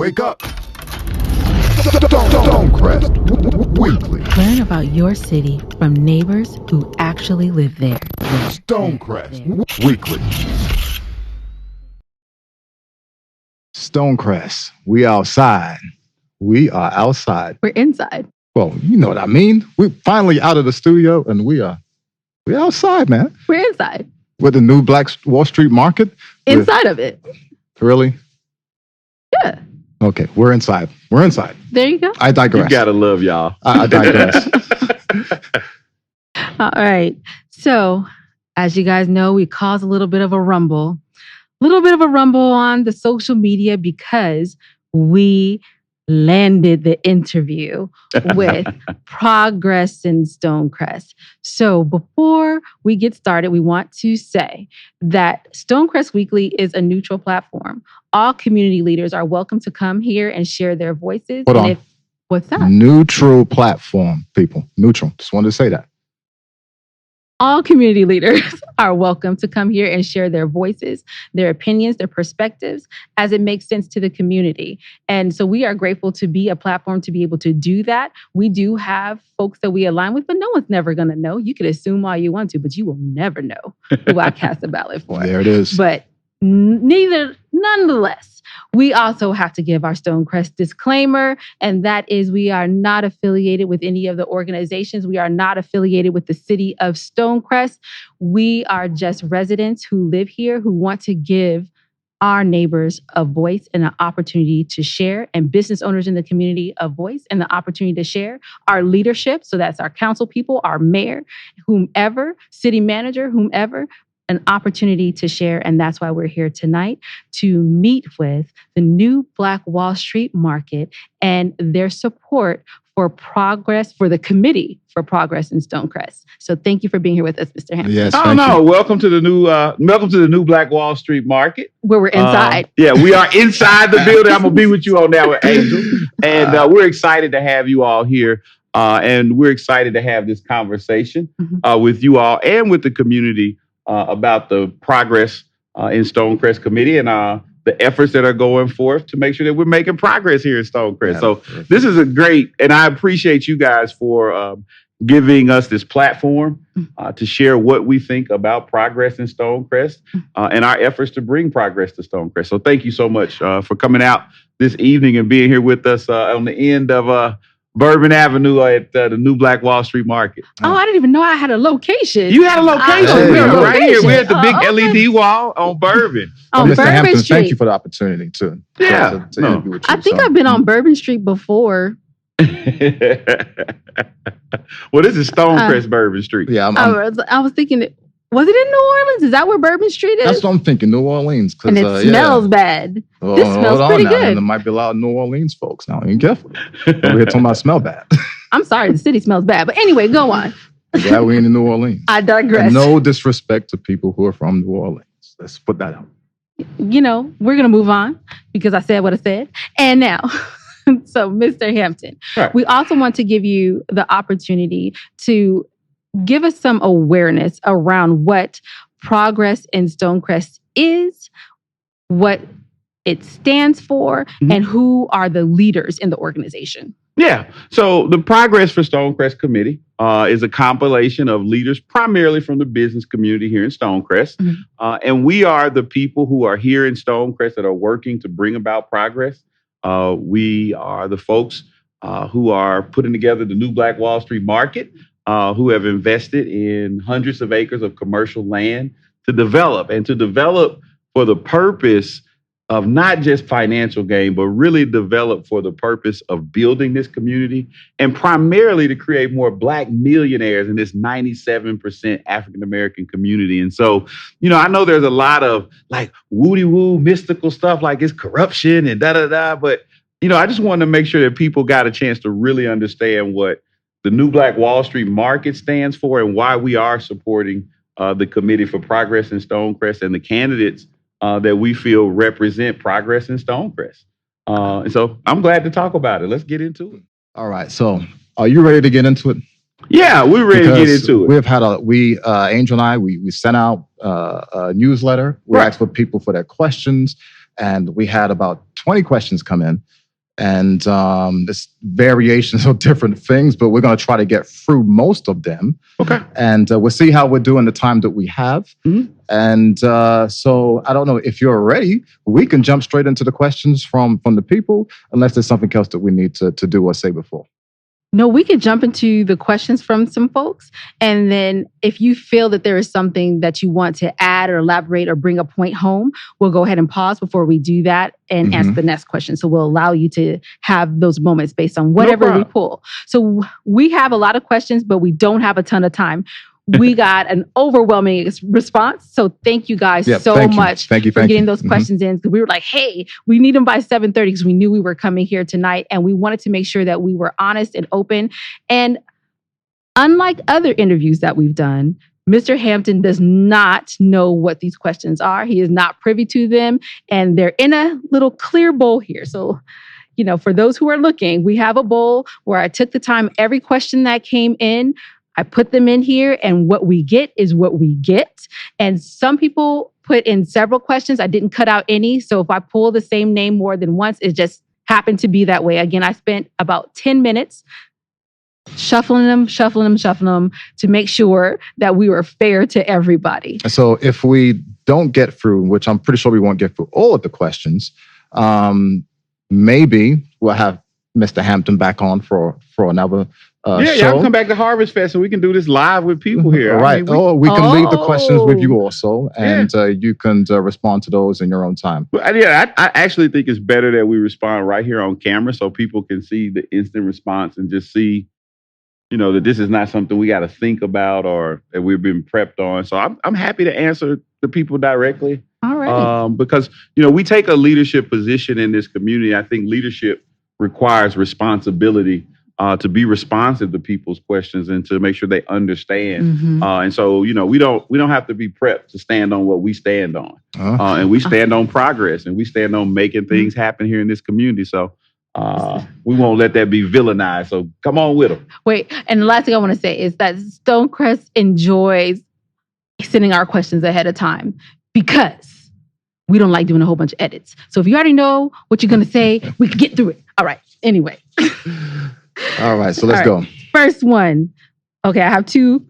Wake up. Stonecrest Weekly. Learn about your city from neighbors who actually live there. Stonecrest Weekly. Stonecrest, we outside. We are outside. We're inside. Well, you know what I mean. We're finally out of the studio and we're outside, man. We're inside. With the new Black Wall Street Market. Inside of it. Really? Yeah. Okay, we're inside. We're inside. There you go. I digress. You gotta love y'all. I digress. All right. So, as you guys know, we caused a little bit of a rumble. On the social media because we landed the interview with Progress in Stonecrest. So before we get started, we want to say that Stonecrest Weekly is a neutral platform. All community leaders are welcome to come here and share their voices. Hold on. What's that? Neutral platform, people. Neutral. Just wanted to say that. All community leaders are welcome to come here and share their voices, their opinions, their perspectives as it makes sense to the community. And so we are grateful to be a platform to be able to do that. We do have folks that we align with, but no one's never going to know. You could assume all you want to, but you will never know who I cast a ballot for. There it is. But nonetheless, we also have to give our Stonecrest disclaimer, and that is we are not affiliated with any of the organizations. We are not affiliated with the city of Stonecrest. We are just residents who live here who want to give our neighbors a voice and an opportunity to share, and business owners in the community a voice and the opportunity to share. Our leadership, so that's our council people, our mayor, whomever, city manager, whomever, an opportunity to share. And that's why we're here tonight to meet with the new Black Wall Street Market and their support for progress, for the Committee for Progress in Stonecrest. So thank you for being here with us, Mr. Hampton. Yes, Oh thank no! you. Welcome to the new Black Wall Street Market. Where we're inside. Yeah, we are inside the building. I'm gonna be with you on that with Angel, and we're excited to have you all here. And we're excited to have this conversation with you all and with the community about the progress in Stonecrest Committee and the efforts that are going forth to make sure that we're making progress here in Stonecrest. Yeah, So this is a great, and I appreciate you guys for giving us this platform to share what we think about progress in Stonecrest and our efforts to bring progress to Stonecrest. So thank you so much for coming out this evening and being here with us on the end of Bourbon Avenue at the new Black Wall Street Market. Oh, I didn't even know I had a location. You had a location. We're Right here. We're at the big okay. LED wall on Bourbon. On Mr. Bourbon Hampton, Street. thank you for the opportunity to interview with you. I think So, I've been on Bourbon Street before. Well, this is Stonecrest Bourbon Street. Yeah, I was thinking, was it in New Orleans? Is that where Bourbon Street is? that's what I'm thinking, New Orleans. And it smells bad. Oh, This smells hold on pretty now. good. And there might be a lot of New Orleans folks now. Be careful. Over here talking about smell bad. I'm sorry, the city smells bad. But anyway, go on. Yeah, we in New Orleans. I digress. And no disrespect to people who are from New Orleans. Let's put that out. You know, we're going to move on because I said what I said. And now, so Mr. Hampton, Right. we also want to give you the opportunity to give us some awareness around what Progress in Stonecrest is, what it stands for, and who are the leaders in the organization. Yeah. So the Progress for Stonecrest Committee is a compilation of leaders primarily from the business community here in Stonecrest. And we are the people who are here in Stonecrest that are working to bring about progress. We are the folks who are putting together the new Black Wall Street Market, who have invested in hundreds of acres of commercial land to develop for the purpose of not just financial gain, but really develop for the purpose of building this community and primarily to create more Black millionaires in this 97% African-American community. And so, I know there's a lot of like woody-woo mystical stuff like it's corruption and da-da-da, but, I just wanted to make sure that people got a chance to really understand what the new Black Wall Street Market stands for and why we are supporting the Committee for Progress in Stonecrest and the candidates that we feel represent progress in Stonecrest. And so I'm glad to talk about it. Let's get into it. All right. So are you ready to get into it? Yeah, we're ready to get into it. We've had Angel and I, we sent out a newsletter. We asked for people for their questions. And we had about 20 questions come in, and there's variations of different things, but we're going to try to get through most of them. Okay. And we'll see how we're doing the time that we have. Mm-hmm. And so I don't know if you're ready. We can jump straight into the questions from the people, unless there's something else that we need to do or say before. No, we could jump into the questions from some folks. And then if you feel that there is something that you want to add or elaborate or bring a point home, we'll go ahead and pause before we do that and answer the next question. So we'll allow you to have those moments based on whatever we pull. So we have a lot of questions, but we don't have a ton of time. We got an overwhelming response. So thank you guys so much for getting those questions in. Because we were like, hey, we need them by 7:30 because we knew we were coming here tonight. And we wanted to make sure that we were honest and open. And unlike other interviews that we've done, Mr. Hampton does not know what these questions are. He is not privy to them. And they're in a little clear bowl here. So, you know, for those who are looking, we have a bowl where I took the time, every question that came in, I put them in here, and what we get is what we get. And some people put in several questions. I didn't cut out any. So if I pull the same name more than once, it just happened to be that way. Again, I spent about 10 minutes shuffling them to make sure that we were fair to everybody. So if we don't get through, which I'm pretty sure we won't get through all of the questions, maybe we'll have Mr. Hampton back on for another show. Y'all come back to Harvest Fest and we can do this live with people here. Right. We can leave the questions with you also, and you can respond to those in your own time. I actually think it's better that we respond right here on camera so people can see the instant response and just see, you know, that this is not something we got to think about or that we've been prepped on. So I'm happy to answer the people directly. All right. Because, you know, we take a leadership position in this community. I think leadership requires responsibility to be responsive to people's questions and to make sure they understand. And so, you know, we don't have to be prepped to stand on what we stand on. And we stand on progress, and we stand on making things happen here in this community. So we won't let that be villainized. So come on with them. Wait, and the last thing I want to say is that Stonecrest enjoys sending our questions ahead of time because we don't like doing a whole bunch of edits. So if you already know what you're going to say, we can get through it. All right. Anyway. All right. So let's go. First one. Okay. I have two.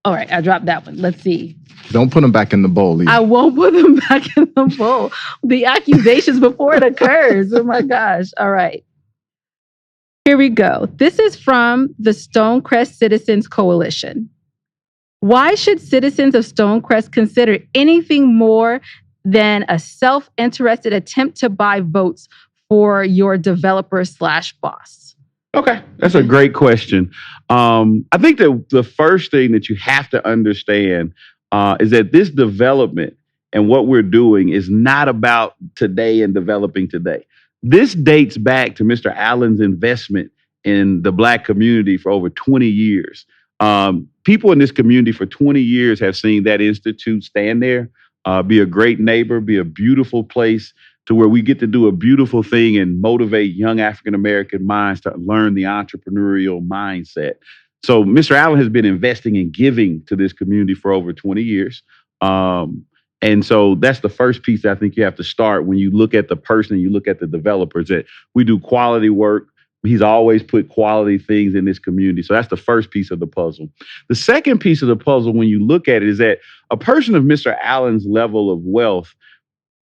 All right. I dropped that one. Let's see. Don't put them back in the bowl. Either. I won't put them back in the bowl. The accusations before it occurs. Oh my gosh. All right. Here we go. This is from the Stonecrest Citizens Coalition. Why should citizens of Stonecrest consider anything more than a self-interested attempt to buy votes for your developer/boss? Okay, that's a great question. I think that the first thing that you have to understand is that this development and what we're doing is not about today and developing today. This dates back to Mr. Allen's investment in the Black community for over 20 years. People in this community for 20 years have seen that institute stand there, be a great neighbor, be a beautiful place to where we get to do a beautiful thing and motivate young African-American minds to learn the entrepreneurial mindset. So Mr. Allen has been investing and giving to this community for over 20 years. And so that's the first piece that I think you have to start when you look at the person, you look at the developers, that we do quality work. He's always put quality things in this community. So that's the first piece of the puzzle. The second piece of the puzzle, when you look at it, is that a person of Mr. Allen's level of wealth,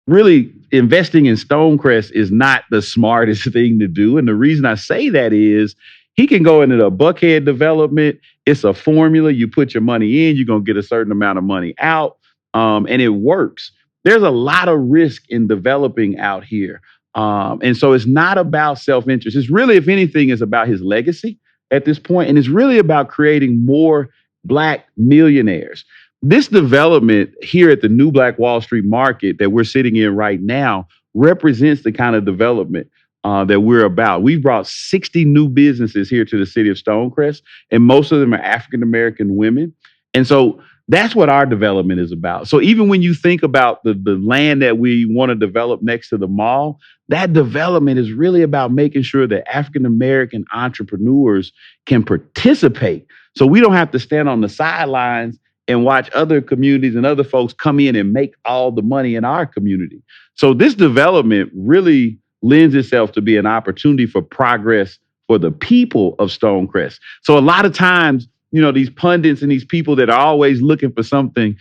really investing in Stonecrest is not the smartest thing to do. And the reason I say that is he can go into the Buckhead development. It's a formula. You put your money in, you're going to get a certain amount of money out. And it works. There's a lot of risk in developing out here. And so it's not about self-interest. It's really, if anything, is about his legacy at this point. And it's really about creating more Black millionaires. This development here at the New Black Wall Street Market that we're sitting in right now represents the kind of development that we're about. We've brought 60 new businesses here to the city of Stonecrest, and most of them are African-American women. And so that's what our development is about. So even when you think about the land that we want to develop next to the mall, that development is really about making sure that African-American entrepreneurs can participate. So we don't have to stand on the sidelines and watch other communities and other folks come in and make all the money in our community. So this development really lends itself to be an opportunity for progress for the people of Stonecrest. So a lot of times, these pundits and these people that are always looking for something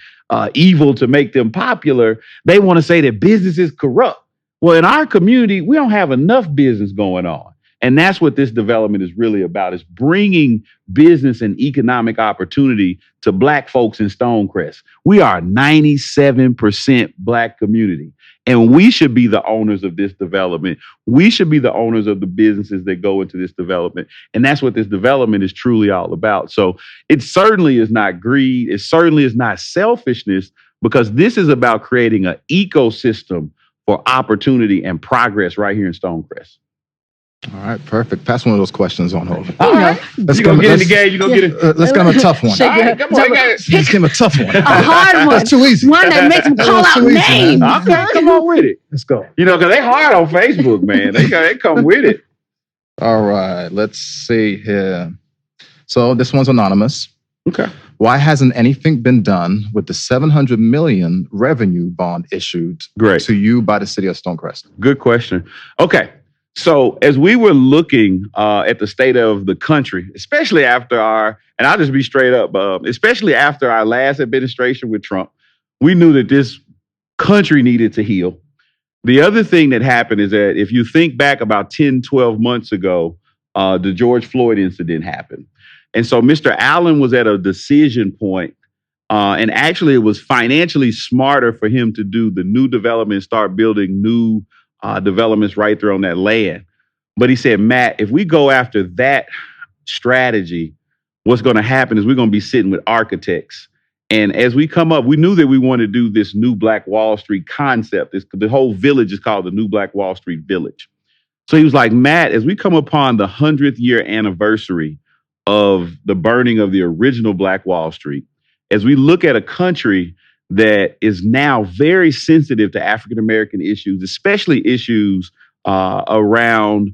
evil to make them popular, they want to say that business is corrupt. Well, in our community, we don't have enough business going on. And that's what this development is really about, is bringing business and economic opportunity to Black folks in Stonecrest. We are a 97% Black community, and we should be the owners of this development. We should be the owners of the businesses that go into this development. And that's what this development is truly all about. So it certainly is not greed. It certainly is not selfishness, because this is about creating an ecosystem for opportunity and progress right here in Stonecrest. All right, perfect. Pass one of those questions on over. All right. Let's you gonna get in the game. You gonna get it. Let's give him a tough one. Shake All right, come on. Let's give him a tough one. A hard one. That's too easy. One that makes them call That's out too easy, names. man. Okay, come on with it. Let's go. Because they hard on Facebook, man. They come with it. All right, let's see here. So this one's anonymous. Okay. Why hasn't anything been done with the $700 million revenue bond issued Great. to you by the city of Stonecrest? Good question. Okay. So as we were looking at the state of the country, especially after and I'll just be straight up, especially after our last administration with Trump, we knew that this country needed to heal. The other thing that happened is that if you think back about 10, 12 months ago, the George Floyd incident happened. And so Mr. Allen was at a decision point, and actually it was financially smarter for him to do the new development, start building new developments right there on that land. But he said, Matt, if we go after that strategy, what's going to happen is we're going to be sitting with architects. And as we come up, we knew that we wanted to do this new Black Wall Street concept. The whole village is called the New Black Wall Street Village. So he was like, Matt, as we come upon the 100th year anniversary of the burning of the original Black Wall Street, as we look at a country that is now very sensitive to African-American issues, especially issues around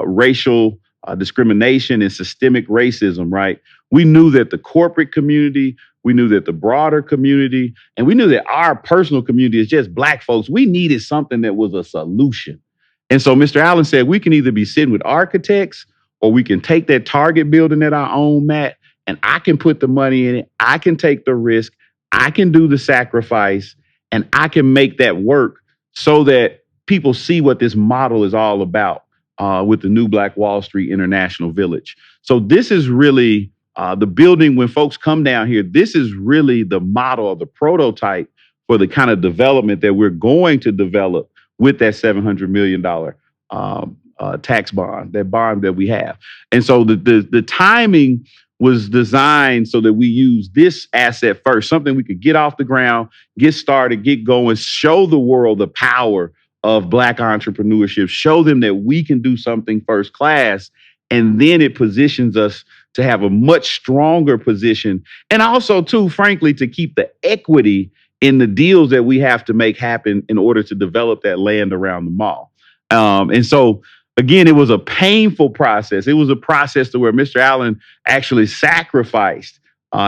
racial discrimination and systemic racism, right? We knew that the corporate community, we knew that the broader community, and we knew that our personal community is just Black folks. We needed something that was a solution. And so Mr. Allen said, we can either be sitting with architects, or we can take that Target building that I own, Matt, and I can put the money in it. I can take the risk. I can do the sacrifice, and I can make that work so that people see what this model is all about with the new Black Wall Street International Village. So this is really the building. When folks come down here, this is really the model or the prototype for the kind of development that we're going to develop with that $700 million tax bond, that bond that we have. And so the timing was designed so that we use this asset first, something we could get off the ground, get started, get going, show the world the power of Black entrepreneurship, show them that we can do something first class. And then it positions us to have a much stronger position. And also, too, frankly, to keep the equity in the deals that we have to make happen in order to develop that land around the mall. And so, again, it was a painful process. It was a process to where Mr. Allen actually sacrificed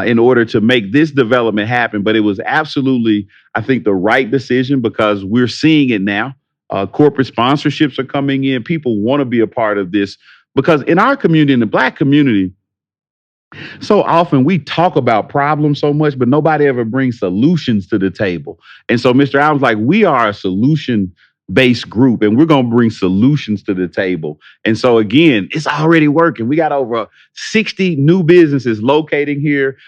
in order to make this development happen. But it was absolutely, I think, the right decision, because we're seeing it now. Corporate sponsorships are coming in. People want to be a part of this, because in our community, in the Black community, so often we talk about problems so much, but nobody ever brings solutions to the table. And so Mr. Allen's like, we are a solution-based group, and we're going to bring solutions to the table. And so, again, it's already working. We got over 60 new businesses locating here,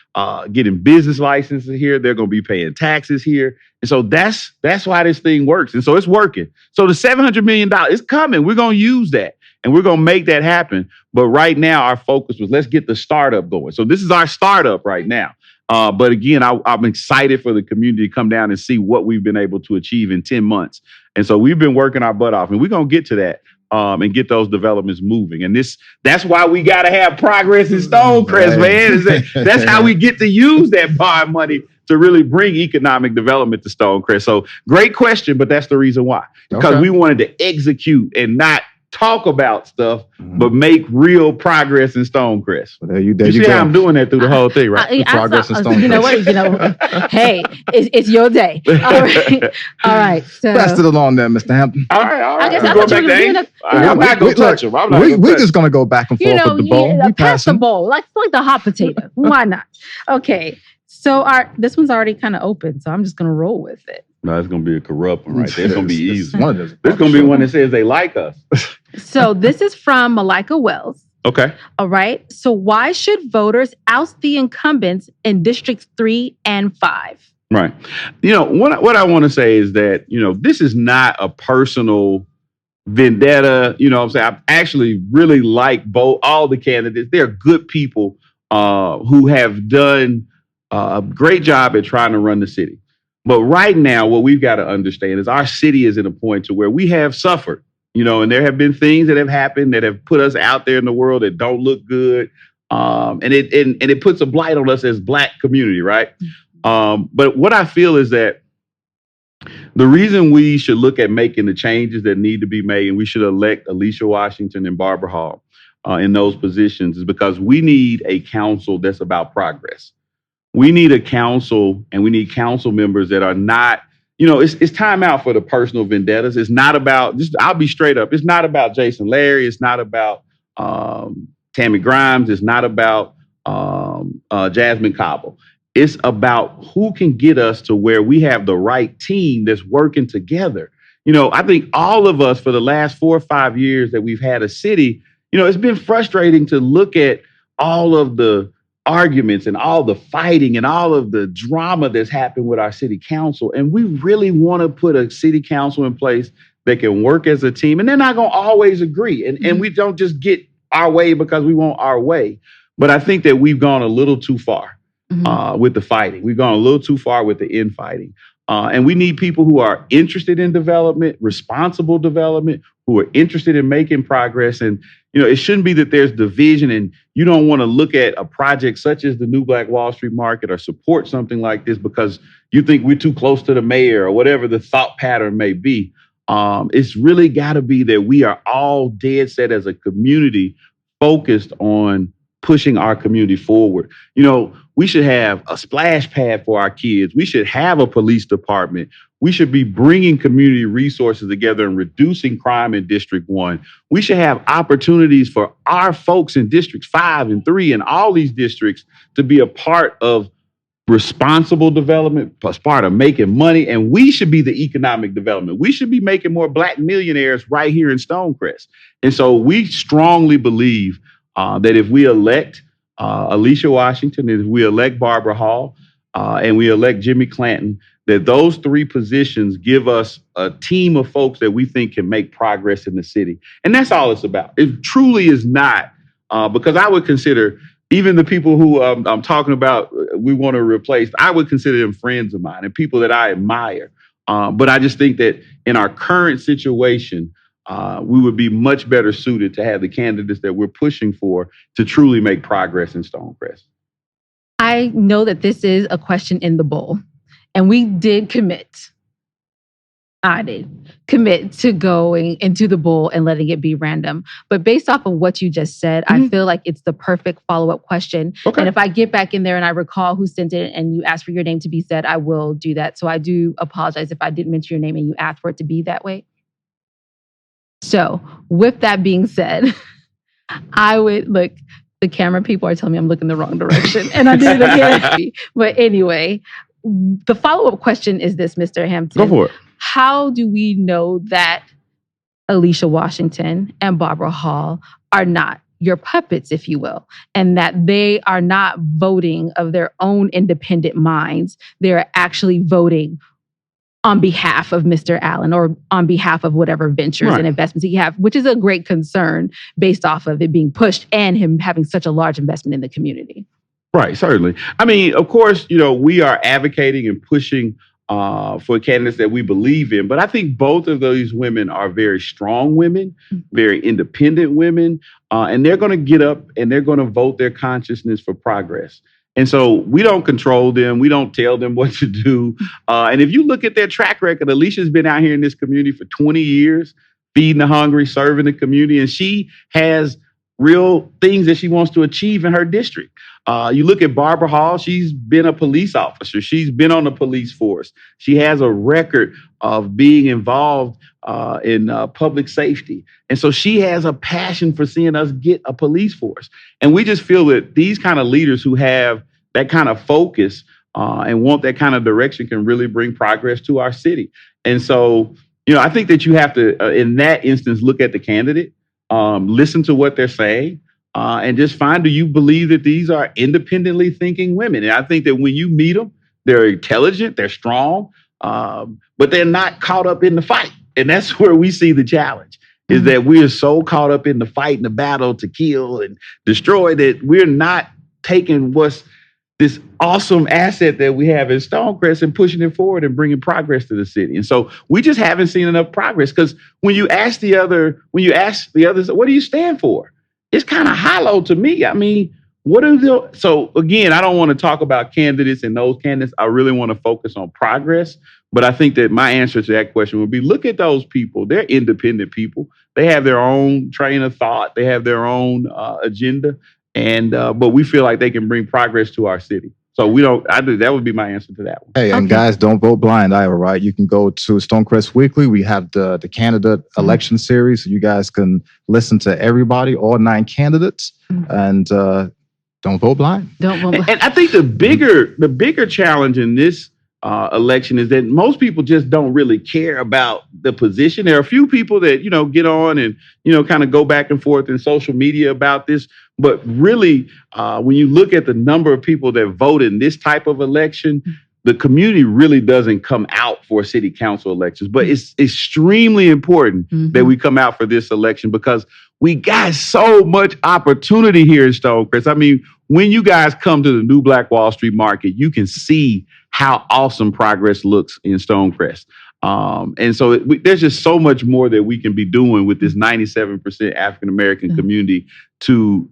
getting business licenses here. They're going to be paying taxes here. And so that's why this thing works. And so it's working. So the $700 million is coming. We're going to use that, and we're going to make that happen. But right now, our focus was, let's get the startup going. So this is our startup right now. But again, I'm excited for the community to come down and see what we've been able to achieve in 10 months. And so we've been working our butt off, and we're going to get to that and get those developments moving. And that's why we got to have progress in Stonecrest, man. That's how we get to use that bond money to really bring economic development to Stonecrest. So great question, but that's the reason why. Because we wanted to execute and not talk about stuff, but make real progress in Stonecrest. Well, there you See go. how I'm doing that through the whole thing, right? Progress in You know what? Hey, it's your day. All right. All right. So Pass it along there, Mr. Hampton. All right. I guess We're I going thought you back were to gonna Ames. do I'm not going to touch him. We're just going to go back and forth with the bowl. We pass the passing. bowl, like the hot potato. Why not? Okay. So this one's already kind of open, so I'm just gonna roll with it. No, it's going to be a corrupt one right there. It's going to be easy. This This is going to be one that says they like us. So this is from Malika Wells. Okay. All right. So why should voters oust the incumbents in districts 3 and 5? Right. What I want to say is that, this is not a personal vendetta. I'm saying I actually really like all the candidates. They're good people who have done a great job at trying to run the city. But right now, what we've got to understand is our city is at a point to where we have suffered, and there have been things that have happened that have put us out there in the world that don't look good. And it puts a blight on us as Black community, right? But what I feel is that the reason we should look at making the changes that need to be made, and we should elect Alicia Washington and Barbara Hall in those positions, is because we need a council that's about progress. We need a council, and we need council members that are not, it's time out for the personal vendettas. It's not about, I'll be straight up, it's not about Jason Larry. It's not about Tammy Grimes. It's not about Jasmine Cobble. It's about who can get us to where we have the right team that's working together. I think all of us for the last 4 or 5 years that we've had a city, it's been frustrating to look at all of the arguments and all the fighting and all of the drama that's happened with our city council. And we really want to put a city council in place that can work as a team. And they're not going to always agree. And we don't just get our way because we want our way. But I think that we've gone a little too far with the fighting. We've gone a little too far with the infighting. And we need people who are interested in development, responsible development, who are interested in making progress. And, it shouldn't be that there's division and you don't want to look at a project such as the New Black Wall Street Market or support something like this because you think we're too close to the mayor or whatever the thought pattern may be. It's really got to be that we are all dead set as a community focused on pushing our community forward. We should have a splash pad for our kids. We should have a police department. We should be bringing community resources together and reducing crime in District 1. We should have opportunities for our folks in Districts 5 and 3 and all these districts to be a part of responsible development, as part of making money. And we should be the economic development. We should be making more Black millionaires right here in Stonecrest. And so we strongly believe that if we elect Alicia Washington, if we elect Barbara Hall, and we elect Jimmy Clanton, that those 3 positions give us a team of folks that we think can make progress in the city. And that's all it's about. It truly is not, because I would consider even the people who I'm talking about, we want to replace, I would consider them friends of mine and people that I admire. But I just think that in our current situation, we would be much better suited to have the candidates that we're pushing for to truly make progress in Stonecrest. I know that this is a question in the bowl, and we did commit. I did commit to going into the bowl and letting it be random. But based off of what you just said, I feel like it's the perfect follow-up question. Okay. And if I get back in there and I recall who sent it and you asked for your name to be said, I will do that. So I do apologize if I didn't mention your name and you asked for it to be that way. So with that being said, I would look, the camera people are telling me I'm looking the wrong direction and I did it again. But anyway, the follow-up question is this, Mr. Hampton. Go for it. How do we know that Alicia Washington and Barbara Hall are not your puppets, if you will, and that they are not voting of their own independent minds? They're actually voting on behalf of Mr. Allen or on behalf of whatever ventures and investments he have, which is a great concern based off of it being pushed and him having such a large investment in the community. Right, certainly. I mean, of course, we are advocating and pushing for candidates that we believe in. But I think both of those women are very strong women, very independent women, and they're going to get up and they're going to vote their consciousness for progress. And so we don't control them. We don't tell them what to do. And if you look at their track record, Alicia's been out here in this community for 20 years. feeding the hungry, serving the community, and she has real things that she wants to achieve in her district. You look at Barbara Hall, she's been a police officer. She's been on the police force. She has a record of being involved in public safety. And so she has a passion for seeing us get a police force. And we just feel that these kind of leaders who have that kind of focus and want that kind of direction can really bring progress to our city. And so, I think that you have to, in that instance, look at the candidate, listen to what they're saying, and just find, do you believe that these are independently thinking women? And I think that when you meet them, they're intelligent, they're strong, but they're not caught up in the fight. And that's where we see the challenge, is that we are so caught up in the fight and the battle to kill and destroy that we're not taking what's this awesome asset that we have in Stonecrest and pushing it forward and bringing progress to the city. And so we just haven't seen enough progress, because when you ask the others, what do you stand for? It's kind of hollow to me. I mean, so again, I don't want to talk about candidates and those candidates. I really want to focus on progress. But I think that my answer to that question would be, look at those people. They're independent people. They have their own train of thought. They have their own agenda. And but we feel like they can bring progress to our city. So that would be my answer to that one. Hey, and guys, don't vote blind either, right? You can go to Stonecrest Weekly. We have the candidate election series. So you guys can listen to everybody, all 9 candidates, and don't vote blind. Don't vote blind. And I think the bigger challenge in this election is that most people just don't really care about the position. There are a few people that, get on and, kind of go back and forth in social media about this. But really, when you look at the number of people that vote in this type of election, the community really doesn't come out for city council elections. But it's extremely important that we come out for this election, because we got so much opportunity here in Stonecrest. I mean, when you guys come to the new Black Wall Street market, you can see how awesome progress looks in Stonecrest. And so there's just so much more that we can be doing with this 97% African-American community to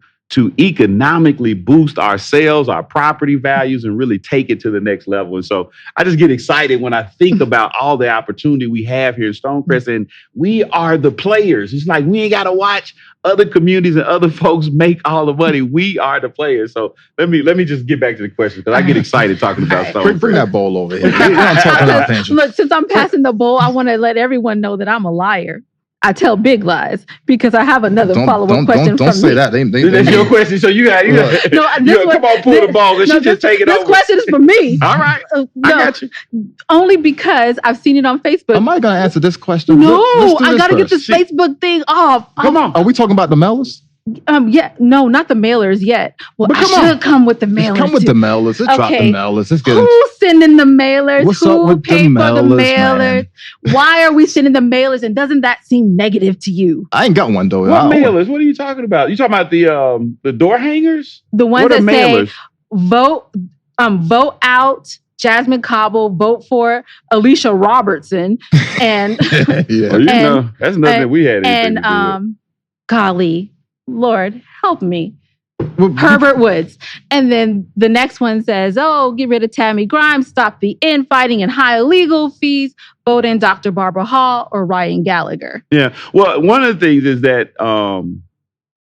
economically boost our sales, our property values, and really take it to the next level. And so I just get excited when I think about all the opportunity we have here in Stonecrest, and we are the players. It's like we ain't got to watch other communities and other folks make all the money. We are the players. So let me just get back to the question, because I get excited talking about Stonecrest. Bring that bowl over here. We're not talking about attention. Look, since I'm passing the bowl, I want to let everyone know that I'm a liar. I tell big lies, because I have another follow-up question. Don't say that. That's your question. So you got come on, pull the ball. She just take it over. This question is for me. All right. I got you. Only because I've seen it on Facebook. Am I going to answer this question? No, I got to get this Facebook thing off. Come on. Are we talking about the mailers? Yeah, no, not the mailers yet. Well, I should come with the mailers. Come with the mailers. Let's drop the mailers. Let's get Who's sending the mailers? What's Who up with paid the for the mailers, mailers? man? Why are we sending the mailers? And doesn't that seem negative to you? I ain't got one though. What mailers? What are you talking about? You talking about the door hangers? The ones what that mailers? Say vote out Jasmine Cobble, vote for Alicia Robertson, and yeah, that's nothing that we had. And golly, Lord, help me. Herbert Woods. And then the next one says, get rid of Tammy Grimes, stop the infighting and high legal fees, vote in Dr. Barbara Hall or Ryan Gallagher. Yeah. Well, one of the things is that,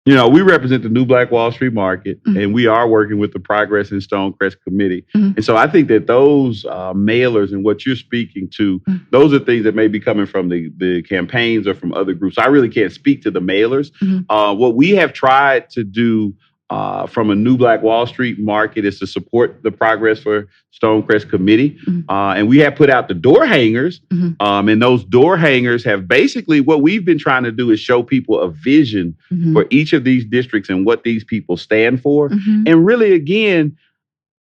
we represent the new Black Wall Street market, and we are working with the Progress in Stonecrest Committee. And so I think that those mailers and what you're speaking to, those are things that may be coming from the campaigns or from other groups. I really can't speak to the mailers. What we have tried to do from a new Black Wall Street market is to support the Progress for Stonecrest Committee. And we have put out the door hangers. And those door hangers have basically, what we've been trying to do is show people a vision for each of these districts and what these people stand for. And really, again,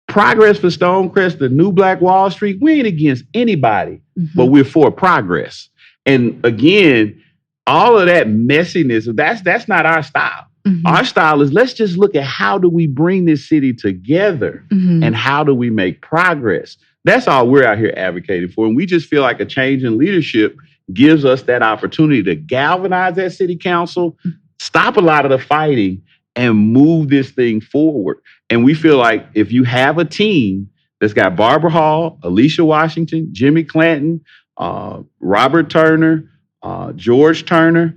Progress for Stonecrest, the new Black Wall Street, we ain't against anybody, but we're for progress. And again, all of that messiness, that's not our style. Our style is, let's just look at how do we bring this city together and how do we make progress. That's all we're out here advocating for. And we just feel like a change in leadership gives us that opportunity to galvanize that city council, stop a lot of the fighting, and move this thing forward. And we feel like if you have a team that's got Barbara Hall, Alicia Washington, Jimmy Clanton, Robert Turner, George Turner,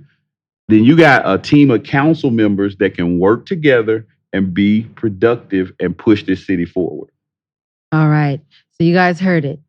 then you got a team of council members that can work together and be productive and push this city forward. All right. So you guys heard it.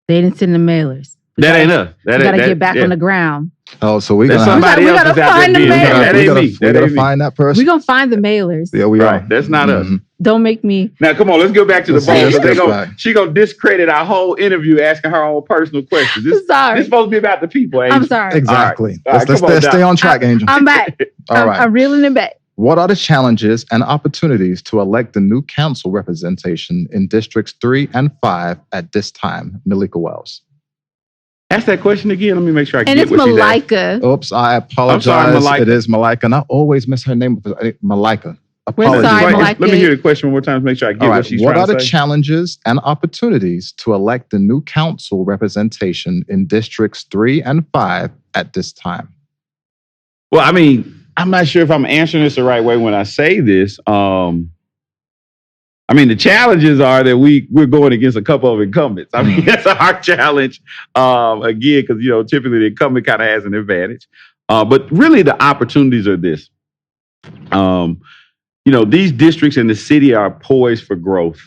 They didn't send the mailers. That ain't us. We got to get back on the ground. Oh, so we're There's going to somebody We else gotta that's out find there the being mayor. that ain't me. we That got to ain't me. find that person. We're going to find the mailers. Yeah, we Right. are. That's not us. Mhm. Don't make me. Now, come on, let's go back to the Let's bowl. step back. She gonna discredit our whole interview asking her own personal questions. This Sorry. supposed to be about the people, ain't I'm it? sorry. Exactly. All right, Let's come on, stay Doc. on track, Angel. I'm back. All right. I'm reeling it back. What are the challenges and opportunities to elect the new council representation in districts 3 and 5 at this time? Malika Wells. Ask that question again. Let me make sure I And get it's what she's asking. Malika. Oops, I apologize. I'm sorry, Malika. It is Malika, and I always miss her name. Malika. We're Apologies. sorry, Wait, Malika. let me hear the question one more time to make sure I get All what right. she's What trying are to the say. challenges and opportunities to elect the new council representation in districts 3 and 5 at this time? Well, I mean, I'm not sure if I'm answering this the right way when I say this. I mean, the challenges are that we're going against a couple of incumbents. I mean, that's our challenge. Again, because typically the incumbent kind of has an advantage. But really, the opportunities are this. These districts in the city are poised for growth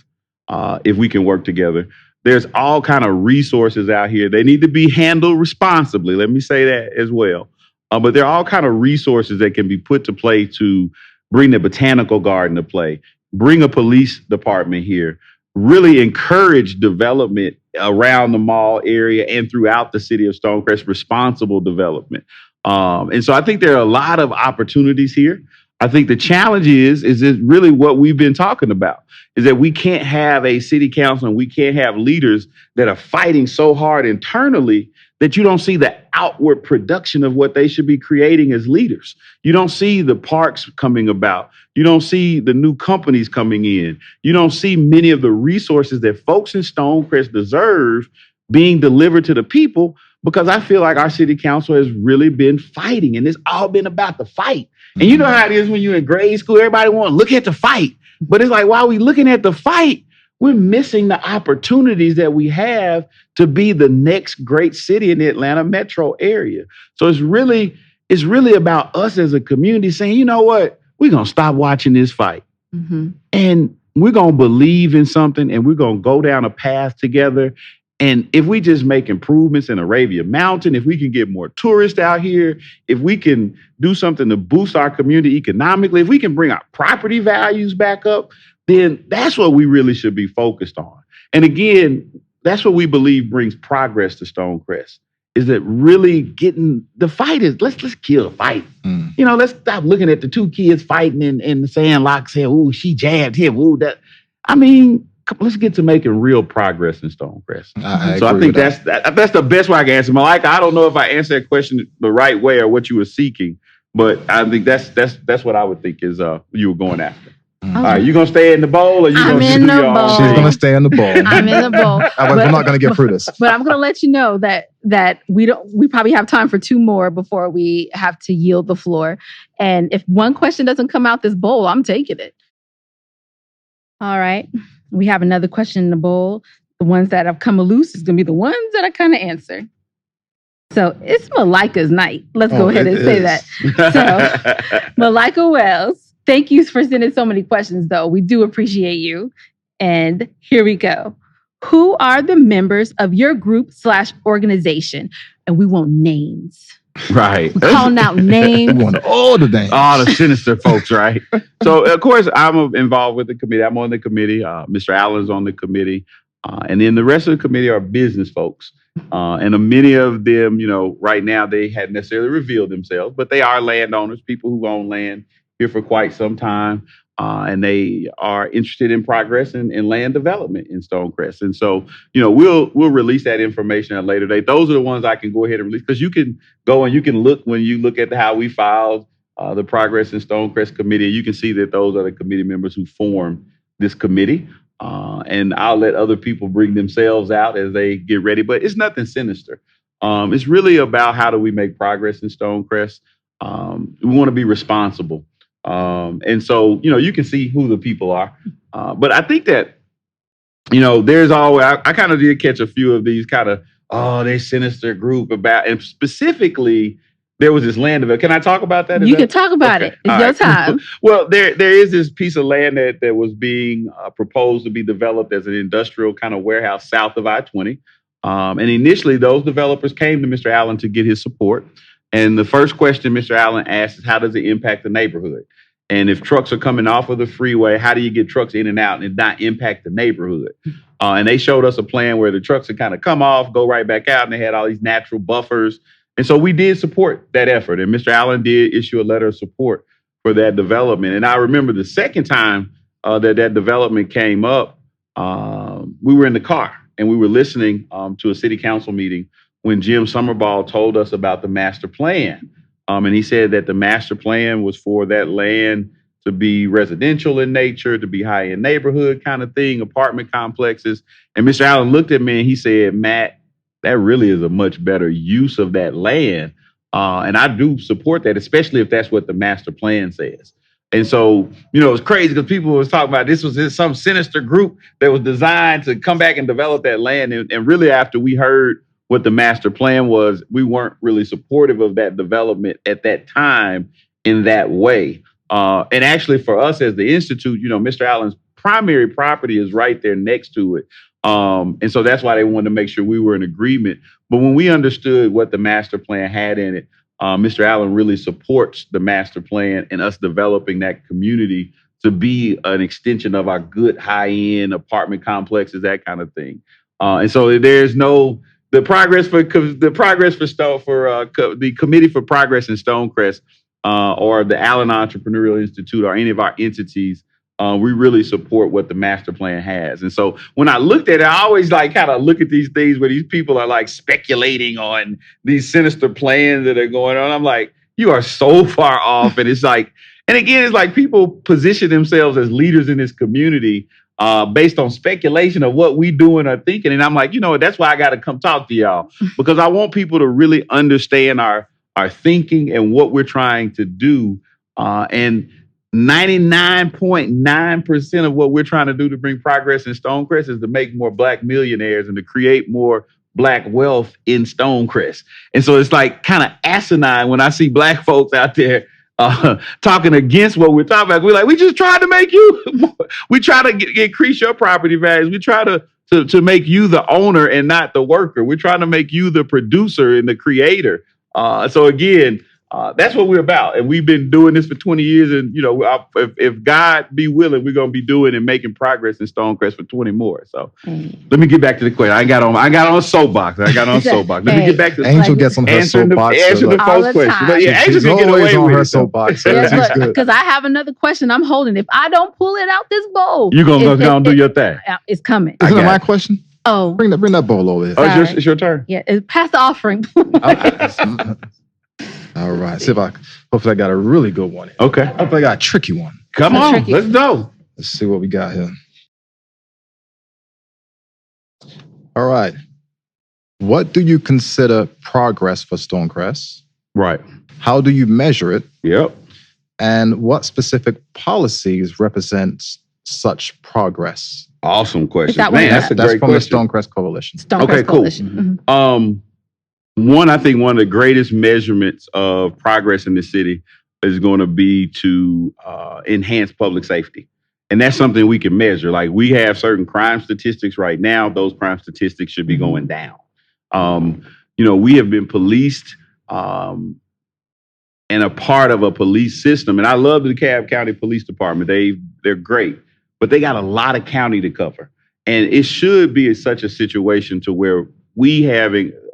if we can work together. There's all kind of resources out here. They need to be handled responsibly. Let me say that as well. But there are all kind of resources that can be put to play to bring the botanical garden to play, bring a police department here, really encourage development around the mall area and throughout the city of Stonecrest, responsible development. And so I think there are a lot of opportunities here. I think the challenge is it really what we've been talking about, is that we can't have a city council and we can't have leaders that are fighting so hard internally that you don't see the outward production of what they should be creating as leaders. You don't see the parks coming about. You don't see the new companies coming in. You don't see many of the resources that folks in Stonecrest deserve being delivered to the people, because I feel like our city council has really been fighting, and it's all been about the fight. And you know how it is when you're in grade school, everybody want to look at the fight. But it's like, while we looking at the fight, we're missing the opportunities that we have to be the next great city in the Atlanta metro area. So it's really about us as a community saying, you know what, we're going to stop watching this fight. Mm-hmm. And we're going to believe in something, and we're going to go down a path together. And if we just make improvements in Arabia Mountain, if we can get more tourists out here, if we can do something to boost our community economically, if we can bring our property values back up, then that's what we really should be focused on. And again, that's what we believe brings progress to Stonecrest, is that really getting the fight is, let's kill the fight. Let's stop looking at the two kids fighting in the sandlot saying, ooh, she jabbed him. Ooh, that. I mean, let's get to making real progress in Stonecrest. I think that's the best way I can answer. Malika, I don't know if I answered that question the right way or what you were seeking, but I think that's what I would think is you were going after. Okay. All right, you gonna stay in the bowl, or you I'm gonna in do the your own bowl. She's thing? going to stay in the bowl. I'm in the bowl. We're not going to get through this. But I'm going to let you know that we probably have time for two more before we have to yield the floor. And if one question doesn't come out this bowl, I'm taking it. All right. We have another question in the bowl. The ones that have come loose is going to be the ones that I kind of answer. So it's Malika's night. Let's go ahead and say that. So Malika Wells, thank you for sending so many questions, though. We do appreciate you. And here we go. Who are the members of your group/organization? And we want names. Right. We're calling out names. We want all the names. All the sinister folks, right? So, of course, I'm involved with the committee. I'm on the committee. Mr. Allen's on the committee. And then the rest of the committee are business folks. And many of them, right now, they hadn't necessarily revealed themselves, but they are landowners, people who own land here for quite some time. And they are interested in progress and land development in Stonecrest. And so, we'll release that information at a later date. Those are the ones I can go ahead and release, because you can go and you can look when you look at how we filed the Progress in Stonecrest committee. You can see that those are the committee members who formed this committee. And I'll let other people bring themselves out as they get ready. But it's nothing sinister. It's really about how do we make progress in Stonecrest. We want to be responsible. And so, you can see who the people are. But I think that, there's always, I kind of did catch a few of these kind of oh, they sinister group about, and specifically, there was this land development. Can I talk about that? You can talk about it. It's All your right. time. Well, there is this piece of land that was being proposed to be developed as an industrial kind of warehouse south of I-20. And initially, those developers came to Mr. Allen to get his support. And the first question Mr. Allen asked is, how does it impact the neighborhood? And if trucks are coming off of the freeway, how do you get trucks in and out and not impact the neighborhood? And they showed us a plan where the trucks would kind of come off, go right back out, and they had all these natural buffers. And so we did support that effort. And Mr. Allen did issue a letter of support for that development. And I remember the second time that development came up, we were in the car and we were listening to a city council meeting when Jim Summerball told us about the master plan. And he said that the master plan was for that land to be residential in nature, to be high-end neighborhood kind of thing, apartment complexes. And Mr. Allen looked at me and he said, Matt, that really is a much better use of that land. And I do support that, especially if that's what the master plan says. And so, it's crazy because people was talking about this was some sinister group that was designed to come back and develop that land. And really, after we heard what the master plan was, we weren't really supportive of that development at that time in that way. And actually, for us as the Institute, Mr. Allen's primary property is right there next to it. And so that's why they wanted to make sure we were in agreement. But when we understood what the master plan had in it, Mr. Allen really supports the master plan and us developing that community to be an extension of our good high-end apartment complexes, that kind of thing. And so there's the Committee for Progress in Stonecrest or the Allen Entrepreneurial Institute or any of our entities. We really support what the master plan has. And so when I looked at it, I always kind of look at these things where these people are speculating on these sinister plans that are going on. I'm like, you are so far off. And it's it's people position themselves as leaders in this community based on speculation of what we doing or thinking. And I'm like, that's why I got to come talk to y'all, because I want people to really understand our thinking and what we're trying to do. And 99.9% of what we're trying to do to bring progress in Stonecrest is to make more Black millionaires and to create more Black wealth in Stonecrest. And so it's kind of asinine when I see Black folks out there talking against what we're talking about. We're like, we just tried to make you, we try to increase your property values. We try to make you the owner and not the worker. We're trying to make you the producer and the creator. So again, that's what we're about. And we've been doing this for 20 years. And, if God be willing, we're going to be doing and making progress in Stonecrest for 20 more. So let me get back to the question. I got on a soapbox. Let me get back to Angel gets on her soapbox. Answer the first question. But yeah, Angel can get away on with her it. soapbox. Because I have another question I'm holding. If I don't pull it out this bowl, you're going to do your thing. It's coming. Isn't it my question? Oh. Bring that bowl over here. Oh, it's your turn. Yeah, pass the offering. All right. See if hopefully I got a really good one. Okay. Hopefully I got a tricky one. Come on. Let's go. Let's see what we got here. All right. What do you consider progress for Stonecrest? Right. How do you measure it? Yep. And what specific policies represent such progress? Awesome question. That's a great from question. the Stonecrest Coalition. Okay, cool. Mm-hmm. I think one of the greatest measurements of progress in the city is going to be to enhance public safety. And that's something we can measure. We have certain crime statistics right now. Those crime statistics should be going down. We have been policed and a part of a police system. And I love the DeKalb County Police Department. They're great, but they got a lot of county to cover. And it should be such a situation to where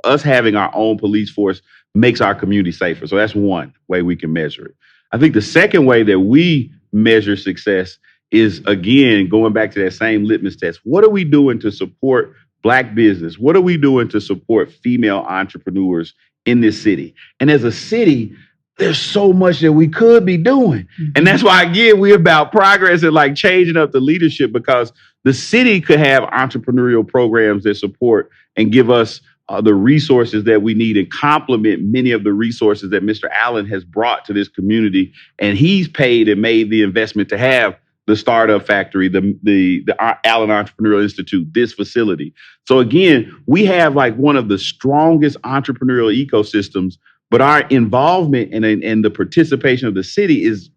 us having our own police force makes our community safer. So that's one way we can measure it. I think the second way that we measure success is, again, going back to that same litmus test. What are we doing to support Black business? What are we doing to support female entrepreneurs in this city? And as a city, there's so much that we could be doing. Mm-hmm. And that's why, again, we're about progress and changing up the leadership, because the city could have entrepreneurial programs that support and give us the resources that we need and complement many of the resources that Mr. Allen has brought to this community. And he's paid and made the investment to have the startup factory, the Allen Entrepreneurial Institute, this facility. So again, we have like one of the strongest entrepreneurial ecosystems, but our involvement and the participation of the city is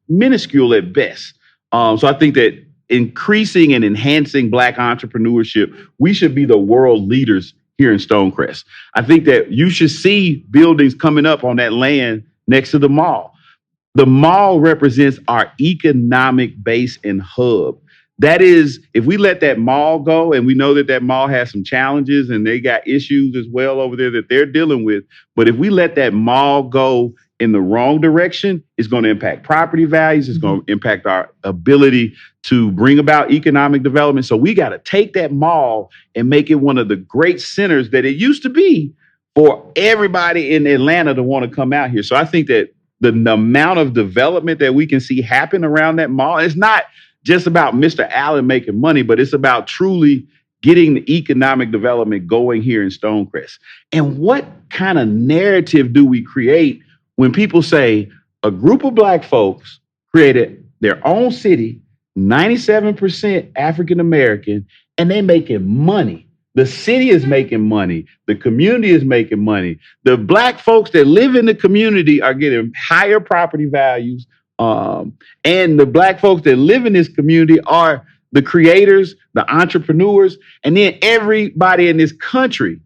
minuscule at best. So I think that increasing and enhancing Black entrepreneurship, we should be the world leaders here in Stonecrest. I think that you should see buildings coming up on that land next to the mall. The mall represents our economic base and hub. That is, if we let that mall go, and we know that that mall has some challenges and they got issues as well over there that they're dealing with. But if we let that mall go in the wrong direction, it's going to impact property values. It's going to impact our ability to bring about economic development. So we got to take that mall and make it one of the great centers that it used to be for everybody in Atlanta to want to come out here. So I think that the amount of development that we can see happen around that mall, it's not just about Mr. Allen making money, but it's about truly getting the economic development going here in Stonecrest. And what kind of narrative do we create when people say a group of Black folks created their own city, 97% African American, and they making money? The city is making money. The community is making money. The Black folks that live in the community are getting higher property values. And the Black folks that live in this community are the creators, the entrepreneurs, and then everybody in this country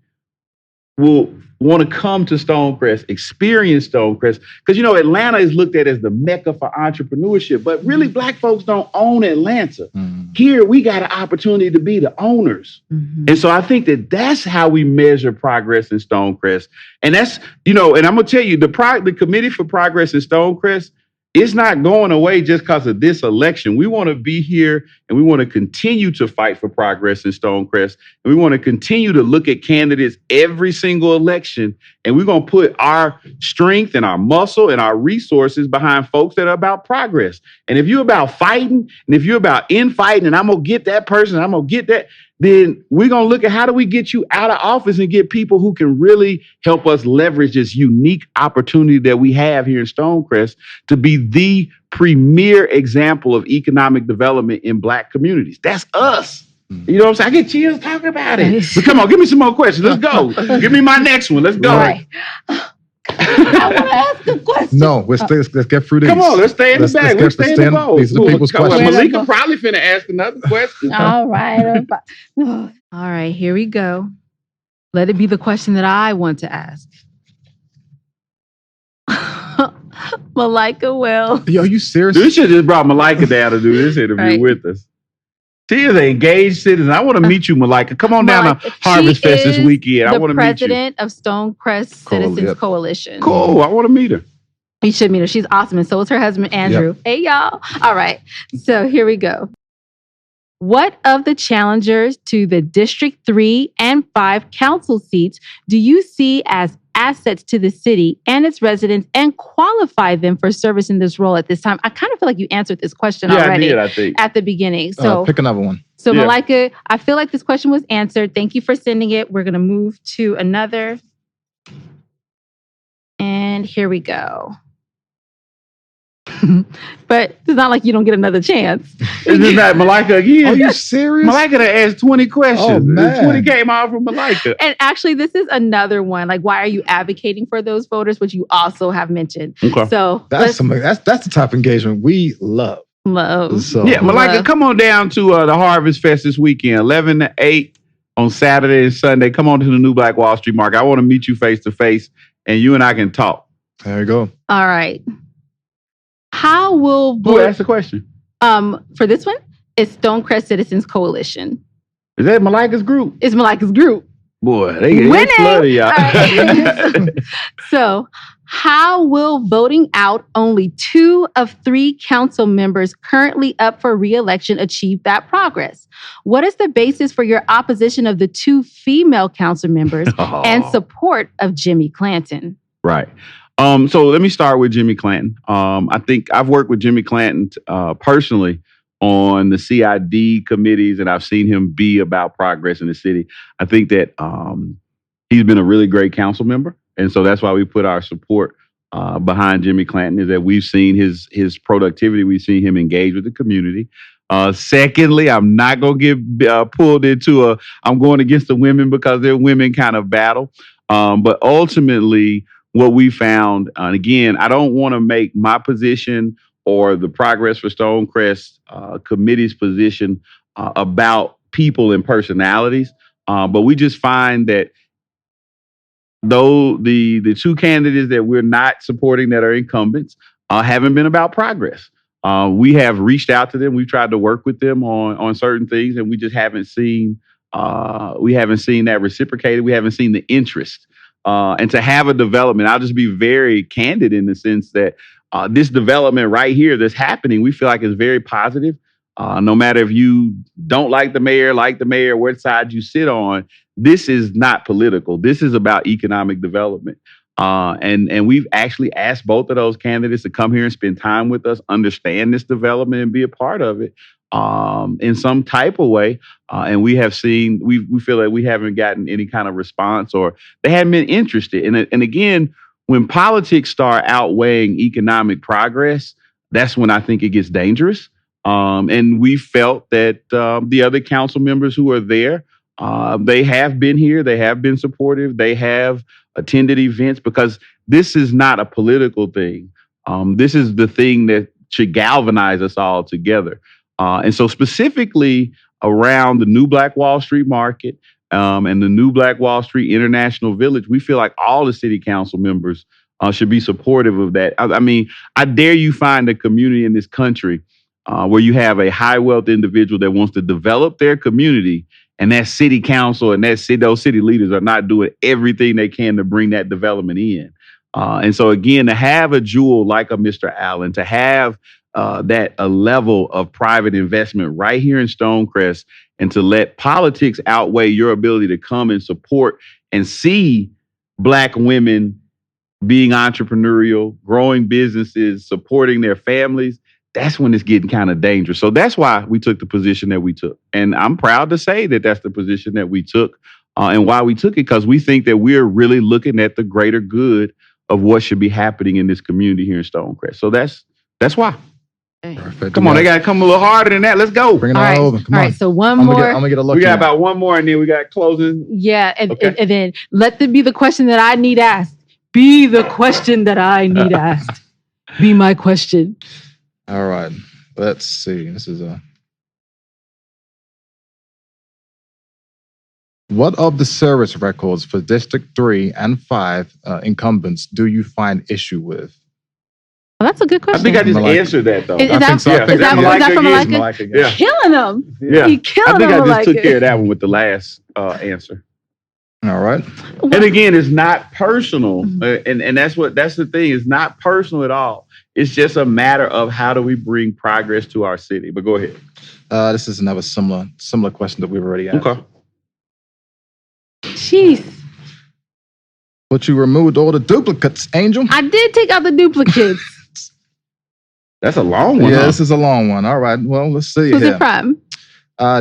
will want to come to Stonecrest, experience Stonecrest, because, you know, Atlanta is looked at as the mecca for entrepreneurship, but really Black folks don't own Atlanta. Here, we got an opportunity to be the owners. And so I think that that's how we measure progress in Stonecrest. And that's, you know, and I'm going to tell you, the Committee for Progress in Stonecrest, it's not going away just because of this election. We want to be here and we want to continue to fight for progress in Stonecrest. And we want to continue to look at candidates every single election. And we're going to put our strength and our muscle and our resources behind folks that are about progress. And if you're about fighting and if you're about infighting and I'm going to get that person, I'm going to get that, then we're going to look at how do we get you out of office and get people who can really help us leverage this unique opportunity that we have here in Stonecrest to be the premier example of economic development in Black communities. That's us. You know what I'm saying? I get chills talking about it. But come on, give me some more questions. Let's go. Give me my next one. Let's go. All right. I want to ask a question. No, let's get through these. Come on, let's stay in the back. Let's stay in the boat. These are the people's questions. Malika probably finna ask another question. All right. All right, here we go. Let it be the question that I want to ask. Malika Will. Yo, are you serious? We should just brought Malika down to do this interview with us. She is an engaged citizen. I want to meet you, Malika. Come on down to Harvest Fest this weekend. I want to meet you. The president of Stonecrest Citizens Coalition. Cool. I want to meet her. You should meet her. She's awesome. And so is her husband, Andrew. Yep. Hey, y'all. All right. So here we go. What of the challengers to the District 3 and 5 council seats do you see as assets to the city and its residents and qualify them for service in this role at this time? I kind of feel like you answered this question already I think. at the beginning. So pick another one. So Malika, I feel like this question was answered. Thank you for sending it. We're going to move to another. And here we go. But it's not like you don't get another chance. Is this not Malika again? Are you serious? Malika done asked 20 questions. Oh, man. 20 came out from Malika. And actually, this is another one. Like, why are you advocating for those voters, which you also have mentioned? Okay. So that's the type of engagement we love. So, yeah, Malika, come on down to the Harvest Fest this weekend, 11 to 8 on Saturday and Sunday. Come on to the New Black Wall Street Market. I want to meet you face to face, and you and I can talk. There you go. All right. How will Who asked the question? For this one, it's Stonecrest Citizens Coalition. Is that Malika's group? It's Malika's group. Boy, they flooded y'all. Right. So, how will voting out only 2 of 3 council members currently up for re-election achieve that progress? What is the basis for your opposition of the 2 female council members and support of Jimmy Clanton? Right. So let me start with Jimmy Clanton. I think I've worked with Jimmy Clanton personally on the CID committees, and I've seen him be about progress in the city. I think that he's been a really great council member, and so that's why we put our support behind Jimmy Clanton is that we've seen his productivity. We've seen him engage with the community. Secondly, I'm not going to get pulled into I'm going against the women because they're women kind of battle. But ultimately, what we found, and again, I don't want to make my position or the Progress for Stonecrest committee's position about people and personalities. But we just find that though the two candidates that we're not supporting that are incumbents haven't been about progress. We have reached out to them. We've tried to work with them on certain things, and we just haven't seen that reciprocated. We haven't seen the interest. And to have a development, I'll just be very candid in the sense that this development right here that's happening, we feel like is very positive. No matter if you don't like the mayor, what side you sit on, this is not political. This is about economic development. And we've actually asked both of those candidates to come here and spend time with us, understand this development and be a part of it in some type of way. And we have seen, we feel like we haven't gotten any kind of response or they haven't been interested. And again, when politics start outweighing economic progress, that's when I think it gets dangerous. And we felt that the other council members who are there, they have been here, they have been supportive, they have attended events because this is not a political thing. This is the thing that should galvanize us all together. And so specifically around the new Black Wall Street market and the new Black Wall Street International Village, we feel like all the city council members should be supportive of that. I mean, I dare you find a community in this country where you have a high wealth individual that wants to develop their community, and that city council and those city leaders are not doing everything they can to bring that development in. And so again, to have a jewel like a Mr. Allen, to have that a level of private investment right here in Stonecrest, and to let politics outweigh your ability to come and support and see Black women being entrepreneurial, growing businesses, supporting their families, that's when it's getting kind of dangerous. So that's why we took the position that we took. And I'm proud to say that that's the position that we took and why we took it, because we think that we're really looking at the greater good of what should be happening in this community here in Stonecrest. So that's why. Perfect. Come on, they got to come a little harder than that. Let's go. Bring it All on right. over. Come All on. right. So one I'm more. gonna get a look. We got about one more, and then we got closing. Yeah. Okay. And then let it be the question that I need asked. Be the question that I need asked. Be my question. All right. Let's see. This is what of the service records for District 3 and 5 incumbents do you find issue with? Well, that's a good question. I think I just Malika. answered that, though. Is I that- think so. I yeah, think is that Malika from again. Malika? Malika again. Yeah. Killing them. Yeah. He killing I think them. I just like took it. care of that one with the last answer. All right. And again, it's not personal. Mhm. And that's the thing. It's not personal at all. It's just a matter of how do we bring progress to our city. But go ahead. This is another similar question that we've already asked. Okay. Jeez. But you removed all the duplicates, Angel. I did take out the duplicates. That's a long one. Yeah, huh? this is a long one. All right. Well, let's see Who's here. it from?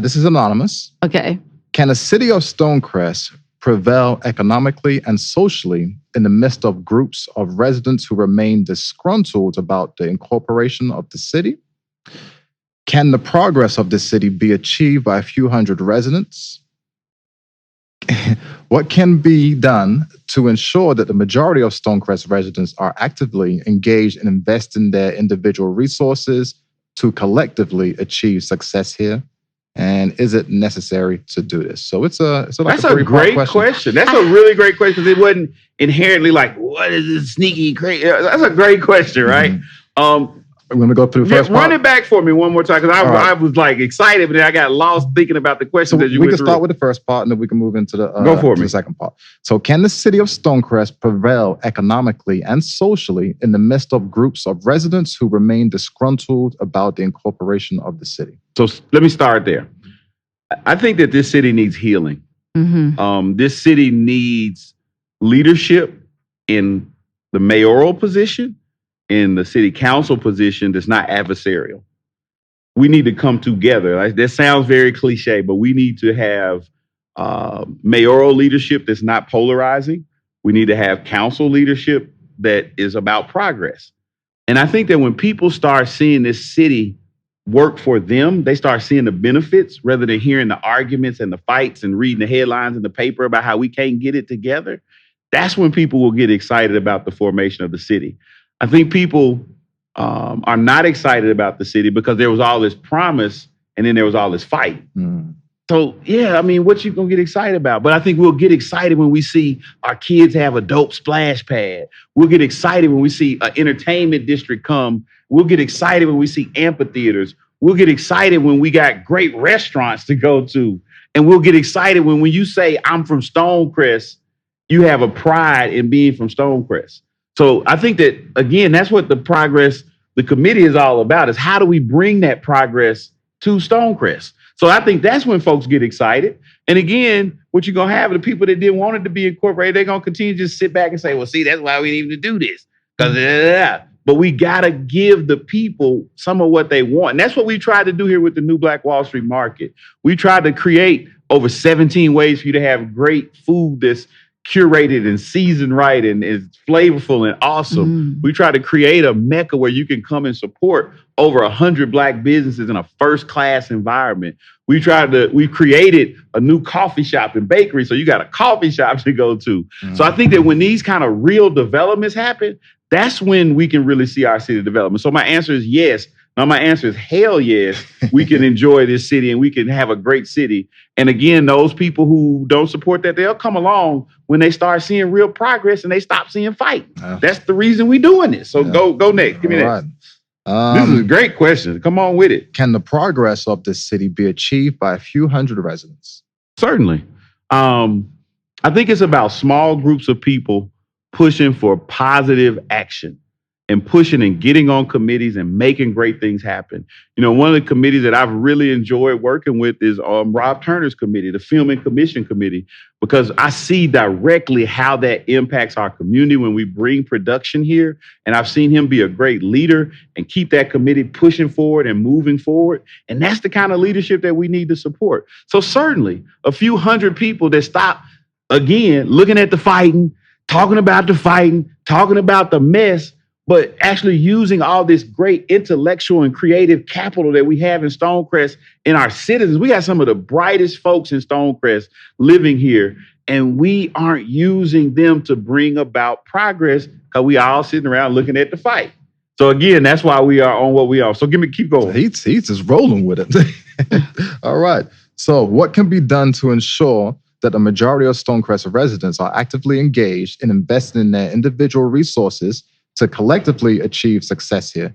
This is anonymous. Okay. Can the city of Stonecrest prevail economically and socially in the midst of groups of residents who remain disgruntled about the incorporation of the city? Can the progress of the city be achieved by a few hundred residents? What can be done to ensure that the majority of Stonecrest residents are actively engaged and invest in their individual resources to collectively achieve success here? And is it necessary to do this? So it's like That's a a three-part great question. That's a really great question because it wasn't inherently like, what is this sneaky crazy? That's a great question, right? We're going to go through the first Run part. it back for me one more time because All right. I was like excited, but then I got lost thinking about the So questions that you we went can start through. with the first part, and then we can move into the Go for to me. the second part. So, can the city of Stonecrest prevail economically and socially in the midst of groups of residents who remain disgruntled about the incorporation of the city? So let me start there. I think that this city needs healing. Mm-hmm. This city needs leadership in the mayoral position, in the city council position that's not adversarial. We need to come together. Like, that sounds very cliche, but we need to have mayoral leadership that's not polarizing. We need to have council leadership that is about progress. And I think that when people start seeing this city work for them, they start seeing the benefits rather than hearing the arguments and the fights and reading the headlines in the paper about how we can't get it together. That's when people will get excited about the formation of the city. I think people are not excited about the city because there was all this promise and then there was all this fight. So, yeah, I mean, what you going to get excited about? But I think we'll get excited when we see our kids have a dope splash pad. We'll get excited when we see an entertainment district come. We'll get excited when we see amphitheaters. We'll get excited when we got great restaurants to go to. And we'll get excited when you say, I'm from Stonecrest, you have a pride in being from Stonecrest. So I think that, again, that's what the committee is all about, is how do we bring that progress to Stonecrest? So I think that's when folks get excited. And again, what you're going to have, the people that didn't want it to be incorporated, they're going to continue to just sit back and say, well, see, that's why we need to do this. But we got to give the people some of what they want. And that's what we tried to do here with the new Black Wall Street Market. We tried to create over 17 ways for you to have great food that's curated and seasoned right and is flavorful and awesome. We try to create a mecca where you can come and support over 100 Black businesses in a first-class environment. We created a new coffee shop and bakery, so you got a coffee shop to go to. So I think that when these kind of real developments happen, that's when we can really see our city development. So my answer is yes. Now my answer is hell yes. We can enjoy this city and we can have a great city. And again, those people who don't support that, they'll come along when they start seeing real progress and they stop seeing fight. That's the reason we're doing this. So go next. Give me that. This is a great question. Come on with it. Can the progress of this city be achieved by a few hundred residents? Certainly. I think it's about small groups of people pushing for positive action and pushing and getting on committees and making great things happen. You know, one of the committees that I've really enjoyed working with is Rob Turner's committee, the Film and Commission Committee, because I see directly how that impacts our community when we bring production here. And I've seen him be a great leader and keep that committee pushing forward and moving forward. And that's the kind of leadership that we need to support. So certainly a few hundred people that stop, again, looking at the fighting, talking about the mess, but actually using all this great intellectual and creative capital that we have in Stonecrest in our citizens. We got some of the brightest folks in Stonecrest living here, and we aren't using them to bring about progress because we all sitting around looking at the fight. So again, that's why we are on what we are. So keep going. He's just rolling with it. All right. So what can be done to ensure that the majority of Stonecrest residents are actively engaged in investing in their individual resources to collectively achieve success here?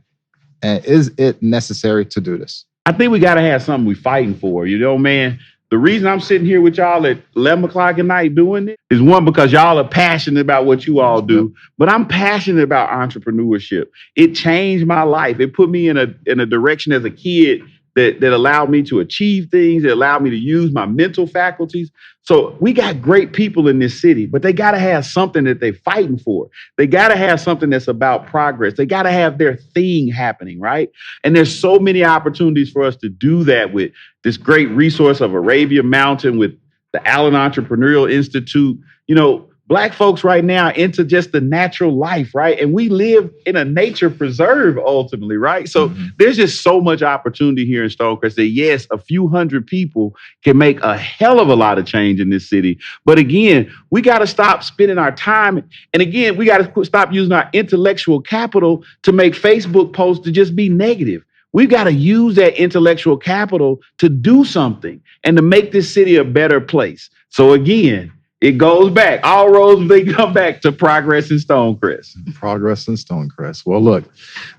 And is it necessary to do this? I think we got to have something we're fighting for. You know, man, the reason I'm sitting here with y'all at 11 o'clock at night doing this is one, because y'all are passionate about what you all do, but I'm passionate about entrepreneurship. It changed my life. It put me in a direction as a kid that allowed me to achieve things, that allowed me to use my mental faculties. So we got great people in this city, but they got to have something that they're fighting for. They got to have something that's about progress. They got to have their thing happening, right? And there's so many opportunities for us to do that with this great resource of Arabia Mountain, with the Allen Entrepreneurial Institute. You know, Black folks right now into just the natural life, right? And we live in a nature preserve ultimately, right? So there's just so much opportunity here in Stonecrest that, yes, a few hundred people can make a hell of a lot of change in this city. But again, we got to stop spending our time. And again, we got to stop using our intellectual capital to make Facebook posts to just be negative. We've got to use that intellectual capital to do something and to make this city a better place. So again, it goes back. All roads, they come back to progress in Stonecrest. Progress in Stonecrest. Well, look,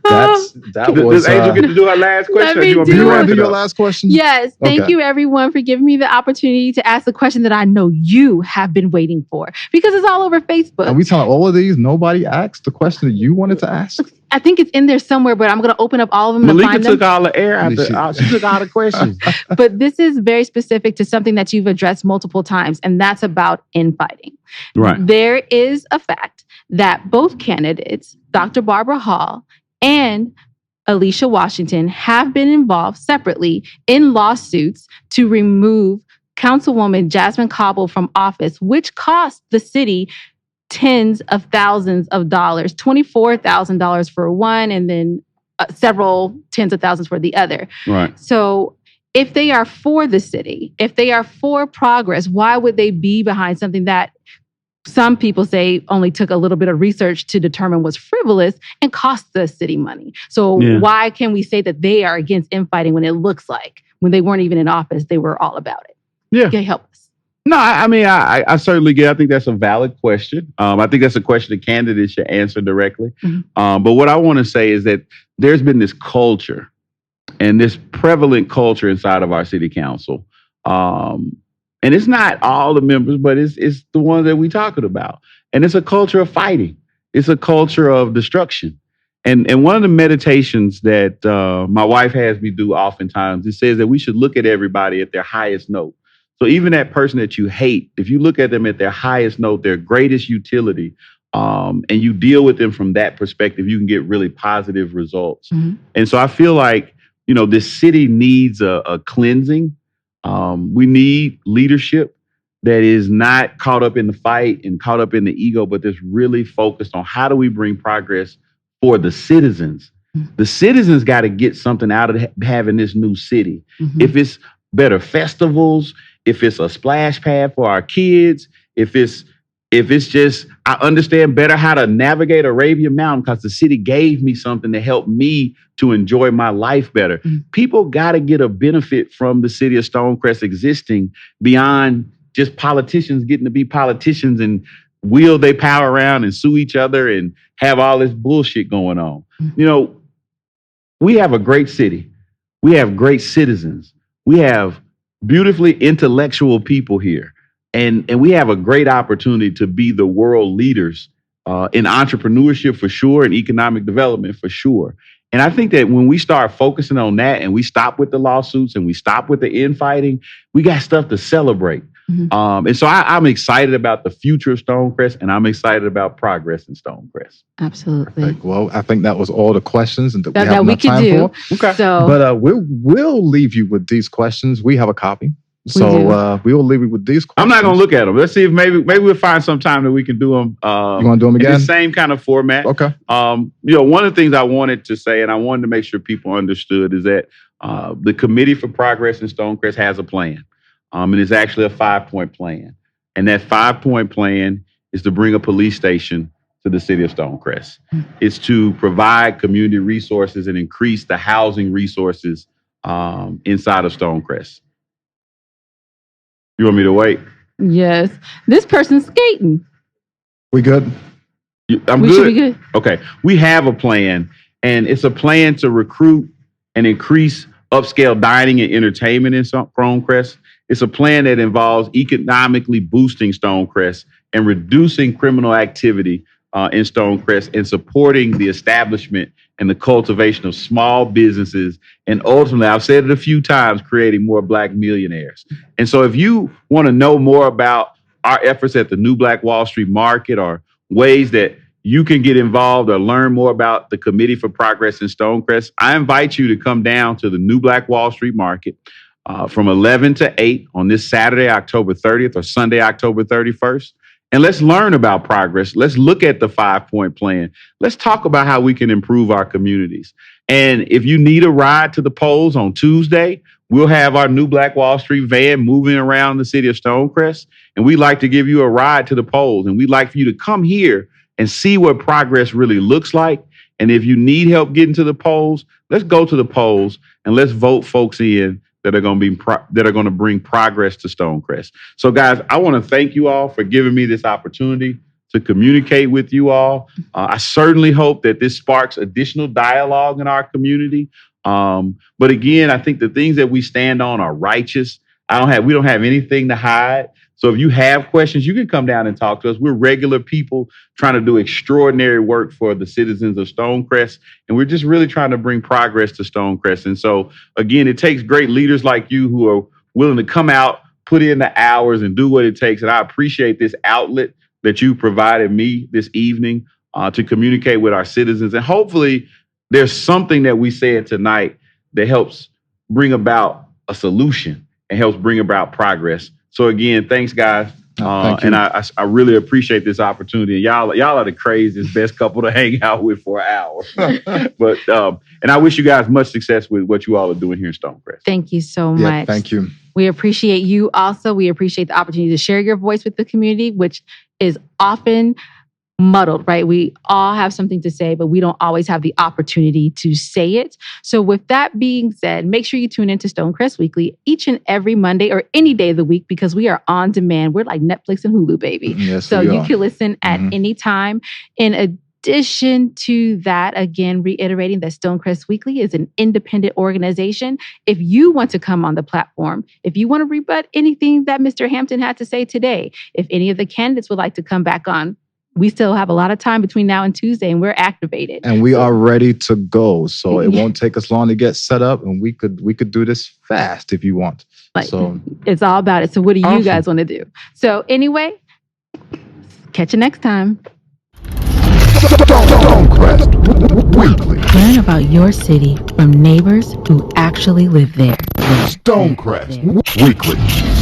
that was... Does Angel get to do her last question? Do you want to do your last question? Yes. Thank you, everyone, for giving me the opportunity to ask the question that I know you have been waiting for, because it's all over Facebook. Are we telling all of these? Nobody asked the question that you wanted to ask? I think it's in there somewhere, but I'm going to open up all of them Malika to find took them. all the air out. She took all the questions. But this is very specific to something that you've addressed multiple times, and that's about infighting. Right. There is a fact that both candidates, Dr. Barbara Hall and Alicia Washington, have been involved separately in lawsuits to remove Councilwoman Jasmine Cobble from office, which cost the city tens of thousands of dollars, $24,000 for one, and then several tens of thousands for the other. Right. So if they are for the city, if they are for progress, why would they be behind something that some people say only took a little bit of research to determine was frivolous and cost the city money? So why can we say that they are against infighting when it looks like when they weren't even in office, they were all about it? Yeah. Can you help us? No, I mean, I certainly get. I think that's a valid question. I think that's a question the candidates should answer directly. But what I want to say is that there's been this culture and this prevalent culture inside of our city council. And it's not all the members, but it's the ones that we're talking about. And it's a culture of fighting. It's a culture of destruction. And one of the meditations that my wife has me do oftentimes, it says that we should look at everybody at their highest note. So even that person that you hate, if you look at them at their highest note, their greatest utility, and you deal with them from that perspective, you can get really positive results. And so I feel like, this city needs a cleansing. We need leadership that is not caught up in the fight and caught up in the ego, but that's really focused on how do we bring progress for the citizens. The citizens got to get something out of having this new city. If it's better festivals, if it's a splash pad for our kids, if it's just, I understand better how to navigate Arabian Mountain because the city gave me something to help me to enjoy my life better. People got to get a benefit from the city of Stonecrest existing beyond just politicians getting to be politicians and wield their power around and sue each other and have all this bullshit going on. We have a great city. We have great citizens. We have beautifully intellectual people here. And we have a great opportunity to be the world leaders in entrepreneurship for sure, and economic development for sure. And I think that when we start focusing on that and we stop with the lawsuits and we stop with the infighting, we got stuff to celebrate. And so I'm excited about the future of Stonecrest, and I'm excited about progress in Stonecrest. Absolutely. Perfect. Well, I think that was all the questions that we have that we enough could time do. for. Okay. So, But we'll leave you with these questions. We have a copy. So we will leave you with these questions. I'm not going to look at them. Let's see if maybe we'll find some time that we can do them. You want to do them again? In the same kind of format. Okay. One of the things I wanted to say, and I wanted to make sure people understood, is that the Committee for Progress in Stonecrest has a plan. And it's actually a 5-point plan. And that 5-point plan is to bring a police station to the city of Stonecrest. It's to provide community resources and increase the housing resources inside of Stonecrest. You want me to wait? yes, this person's skating. We good? I'm We good. should be good. Okay. We have a plan, and it's a plan to recruit and increase upscale dining and entertainment in Stonecrest. It's a plan that involves economically boosting Stonecrest and reducing criminal activity in Stonecrest and supporting the establishment and the cultivation of small businesses. And ultimately, I've said it a few times, creating more Black millionaires. And so if you want to know more about our efforts at the New Black Wall Street Market, or ways that you can get involved or learn more about the Committee for Progress in Stonecrest, I invite you to come down to the New Black Wall Street Market from 11 to 8 on this Saturday, October 30th, or Sunday, October 31st. And let's learn about progress. Let's look at the 5-point plan. Let's talk about how we can improve our communities. And if you need a ride to the polls on Tuesday, we'll have our New Black Wall Street van moving around the city of Stonecrest. And we'd like to give you a ride to the polls. And we'd like for you to come here and see what progress really looks like. And if you need help getting to the polls, let's go to the polls and let's vote folks in that are going to bring progress to Stonecrest. So, guys, I want to thank you all for giving me this opportunity to communicate with you all. I certainly hope that this sparks additional dialogue in our community. But again, I think the things that we stand on are righteous. We don't have anything to hide. So if you have questions, you can come down and talk to us. We're regular people trying to do extraordinary work for the citizens of Stonecrest. And we're just really trying to bring progress to Stonecrest. And so, again, it takes great leaders like you who are willing to come out, put in the hours, and do what it takes. And I appreciate this outlet that you provided me this evening to communicate with our citizens. And hopefully there's something that we said tonight that helps bring about a solution and helps bring about progress. So again, thanks, guys. Thank you. And I really appreciate this opportunity. Y'all are the craziest, best couple to hang out with for an hour. But and I wish you guys much success with what you all are doing here in Stonecrest. Thank you so Yeah, much. thank you. We appreciate you also. We appreciate the opportunity to share your voice with the community, which is often muddled, right? We all have something to say, but we don't always have the opportunity to say it. So with that being said, make sure you tune into Stonecrest Weekly each and every Monday or any day of the week, because we are on demand. We're like Netflix and Hulu, baby. Yes, So we you are. can listen at any time. In addition to that, again, reiterating that Stonecrest Weekly is an independent organization. If you want to come on the platform, if you want to rebut anything that Mr. Hampton had to say today, if any of the candidates would like to come back on, we still have a lot of time between now and Tuesday, and we're activated. And we are ready to go. So it won't take us long to get set up, and we could do this fast if you want. Like, so it's all about it. So what do you Awesome. guys want to do? So anyway, catch you next time. Stonecrest Weekly. Learn about your city from neighbors who actually live there. Stonecrest Weekly.